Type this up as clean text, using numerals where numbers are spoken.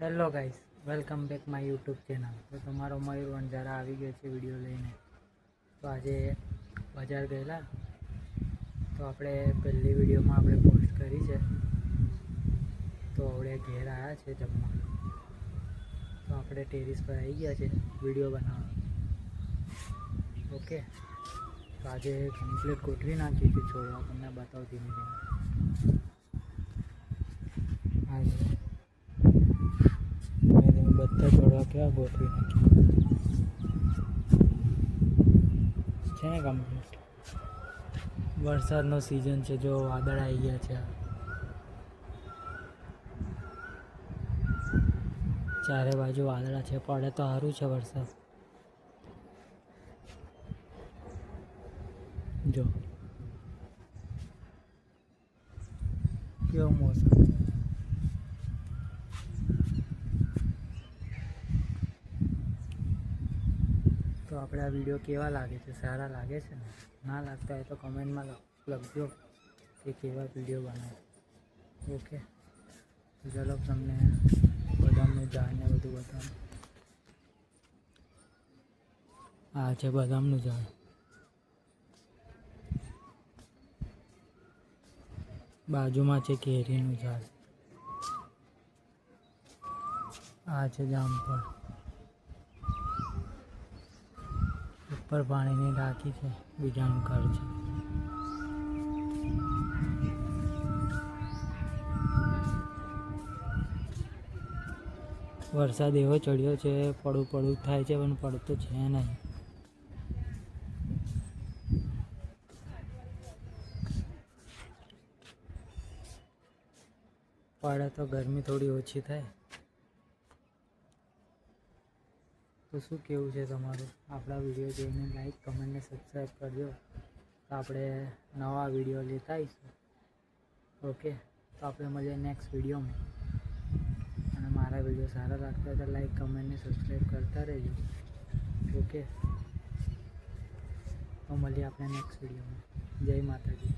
Hello guys, welcome back my YouTube channel. તો તમારો મયુર વણઝારા આવી ગયો છે વિડીયો લઈને। તો આજે બજાર ગયેલા, તો આપણે પહેલી વિડીયોમાં આપણે પોસ્ટ કરી છે। તો આપણે ઘેર આવ્યા છે જમવા, તો આપણે ટેરેસ પર આવી ગયા છે વિડીયો બનાવવા। ઓકે, તો આજે કમ્પ્લીટ ગોઠવી નાખી કે છોડવા તમને બતાવું ધીમે ધીમે। આજે બધા છોડવા કેવા ગોઠવી નાખ્યા છે ને કમ્પ્લીટ। વરસાદનો સિઝન છે, જો વાદળ આવી ગયા છે, ચારે બાજુ વાદળા છે, પડે તો સારું છે વરસાદ। જો કેવો મોસમ છે। તો આપણે આ વિડીયો કેવા લાગે છે, સારા લાગે છે ને? ના લાગતા હોય તો કમેન્ટમાં લખજો કે કેવા વિડીયો બનાવો। ઓકે, તો ચાલો તમને બદામનું ઝાડ ને બધું બતાવું। આ છે બદામનું ઝાડ, બાજુમાં છે કેરીનું ઝાડ, આ છે જામફળ, ઉપર પાણીની ટાંકી છે, બીજાનું ઘર છે। વરસાદ એવો ચડ્યો છે, પડું થાય છે પણ પડતો છે નહીં। પડે તો ગરમી થોડી ઓછી થાય। તો શું કેવું છે તમારું? આપણા વિડીયો જોઈને લાઈક, કમેન્ટ ને સબસ્ક્રાઈબ કરજો, તો આપણે નવા વિડીયો લેતા આવીશું। ઓકે, તો આપણે મળીએ નેક્સ્ટ વિડીયોમાં। અને મારા વિડીયો સારા લાગતા હોય તો લાઈક, કમેન્ટ ને સબસ્ક્રાઈબ કરતા રહેજો। ઓકે, તો મળીએ આપણે નેક્સ્ટ વિડીયોમાં। જય માતાજી।